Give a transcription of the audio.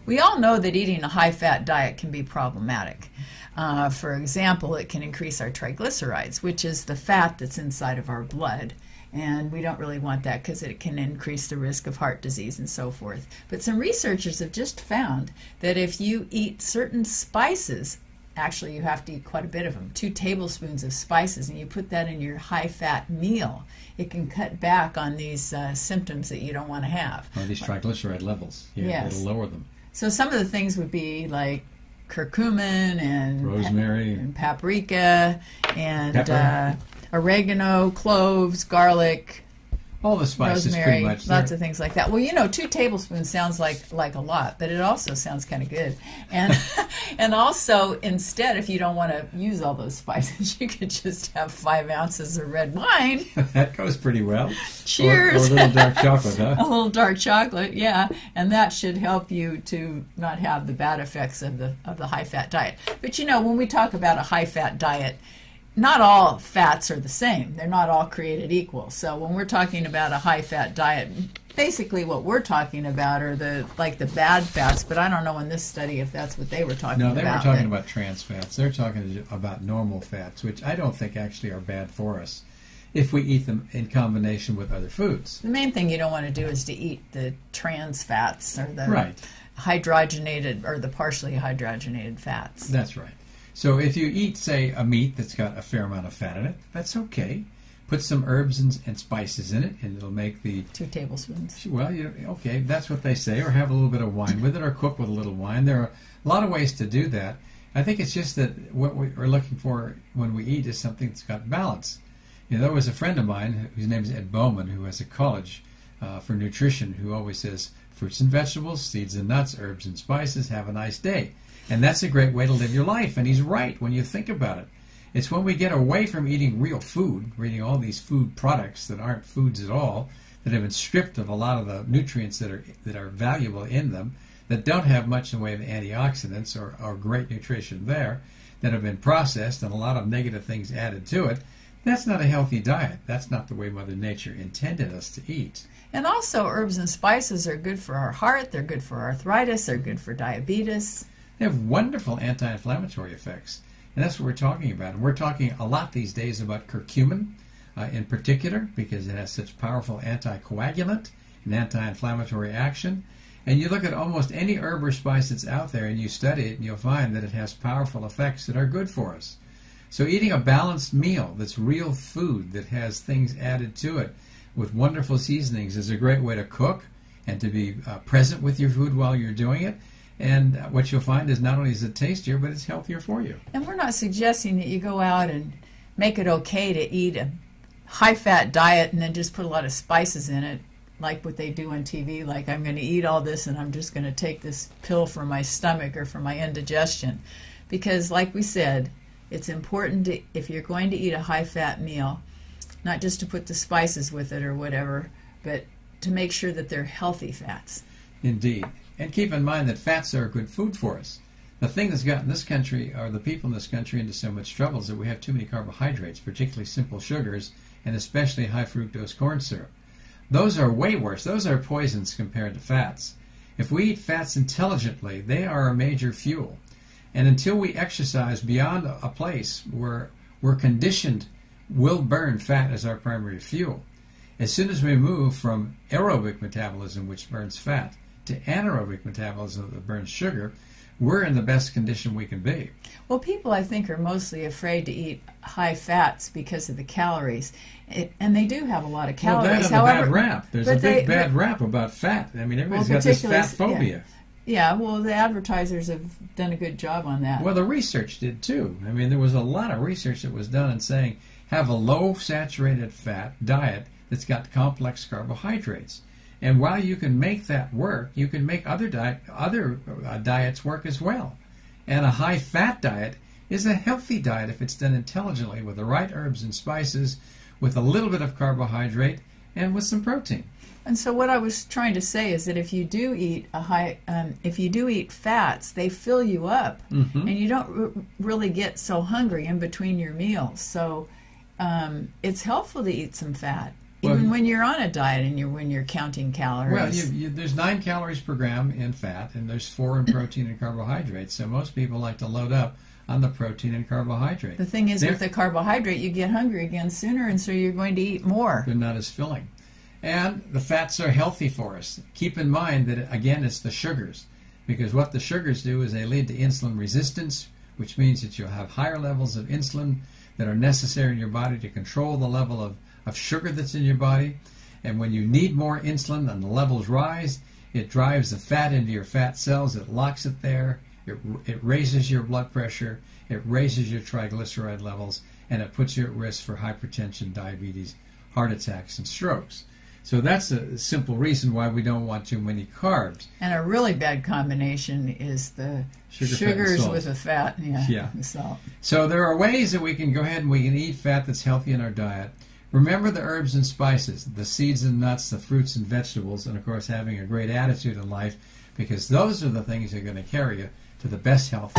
We all know that eating a high-fat diet can be problematic. For example, it can increase our triglycerides, which is the fat that's inside of our blood. And we don't really want that because it can increase the risk of heart disease and so forth. But some researchers have just found that if you eat certain spices, actually you have to eat quite a bit of them, 2 tablespoons of spices, and you put that in your high-fat meal, it can cut back on these symptoms that you don't want to have. Or these triglyceride levels. Yeah, yes. It'll lower them. So some of the things would be like curcumin and rosemary and paprika and oregano, cloves, garlic, all the spices, rosemary, pretty much. Lots of things like that. Well, 2 tablespoons sounds like a lot, but it also sounds kind of good. And and also, instead, if you don't want to use all those spices, you could just have 5 ounces of red wine. That goes pretty well. Cheers. Or a little dark chocolate, huh? A little dark chocolate, yeah. And that should help you to not have the bad effects of the high-fat diet. But when we talk about a high-fat diet, not all fats are the same. They're not all created equal. So when we're talking about a high-fat diet, basically what we're talking about are the bad fats, but I don't know in this study if that's what they were talking about. No, they were talking about trans fats. They're talking about normal fats, which I don't think actually are bad for us if we eat them in combination with other foods. The main thing you don't want to do is to eat the trans fats or the hydrogenated or the partially hydrogenated fats. That's right. So if you eat, say, a meat that's got a fair amount of fat in it, that's okay. Put some herbs and spices in it, and it'll make the... 2 tablespoons. Well, okay, that's what they say. Or have a little bit of wine with it, or cook with a little wine. There are a lot of ways to do that. I think it's just that what we're looking for when we eat is something that's got balance. There was a friend of mine, whose name is Ed Bowman, who has a college for nutrition, who always says, fruits and vegetables, seeds and nuts, herbs and spices, have a nice day. And that's a great way to live your life. And he's right when you think about it. It's when we get away from eating real food, eating all these food products that aren't foods at all, that have been stripped of a lot of the nutrients that are valuable in them, that don't have much in the way of antioxidants or great nutrition there, that have been processed and a lot of negative things added to it. That's not a healthy diet. That's not the way Mother Nature intended us to eat. And also, herbs and spices are good for our heart. They're good for arthritis. They're good for diabetes. They have wonderful anti-inflammatory effects, and that's what we're talking about. And we're talking a lot these days about curcumin in particular, because it has such powerful anticoagulant and anti-inflammatory action. And you look at almost any herb or spice that's out there and you study it, and you'll find that it has powerful effects that are good for us. So eating a balanced meal that's real food, that has things added to it with wonderful seasonings, is a great way to cook and to be present with your food while you're doing it. And what you'll find is not only is it tastier, but it's healthier for you. And we're not suggesting that you go out and make it okay to eat a high-fat diet and then just put a lot of spices in it, like what they do on TV, like I'm going to eat all this and I'm just going to take this pill for my stomach or for my indigestion. Because like we said, it's important to, if you're going to eat a high-fat meal, not just to put the spices with it or whatever, but to make sure that they're healthy fats. Indeed. And keep in mind that fats are good food for us. The thing that's gotten this country, or the people in this country, into so much trouble is that we have too many carbohydrates, particularly simple sugars, and especially high fructose corn syrup. Those are way worse. Those are poisons compared to fats. If we eat fats intelligently, they are a major fuel. And until we exercise beyond a place where we're conditioned, we'll burn fat as our primary fuel. As soon as we move from aerobic metabolism, which burns fat, to anaerobic metabolism that burns sugar, we're in the best condition we can be. Well, people, I think, are mostly afraid to eat high fats because of the calories. And they do have a lot of calories. Well, that and a bad rap. There's a big bad rap about fat. I mean, everybody's got this fat phobia. Yeah, well, the advertisers have done a good job on that. Well, the research did too. I mean, there was a lot of research that was done in saying have a low saturated fat diet that's got complex carbohydrates. And while you can make that work, you can make other diets work as well. And a high-fat diet is a healthy diet if it's done intelligently with the right herbs and spices, with a little bit of carbohydrate, and with some protein. And so what I was trying to say is that if you do eat fats, they fill you up, and you don't really get so hungry in between your meals. So it's helpful to eat some fat. Even when you're on a diet and when you're counting calories. Well, there's 9 calories per gram in fat, and there's 4 in protein and carbohydrates. So most people like to load up on the protein and carbohydrate. The thing is, with the carbohydrate, you get hungry again sooner, and so you're going to eat more. They're not as filling. And the fats are healthy for us. Keep in mind that, again, it's the sugars. Because what the sugars do is they lead to insulin resistance, which means that you'll have higher levels of insulin that are necessary in your body to control the level of sugar that's in your body. And when you need more insulin and the levels rise, it drives the fat into your fat cells, it locks it there, it raises your blood pressure, it raises your triglyceride levels, and it puts you at risk for hypertension, diabetes, heart attacks, and strokes. So that's a simple reason why we don't want too many carbs. And a really bad combination is the sugars with the fat. Yeah. The salt. So there are ways that we can go ahead and we can eat fat that's healthy in our diet. Remember the herbs and spices, the seeds and nuts, the fruits and vegetables, and of course having a great attitude in life, because those are the things that are going to carry you to the best health.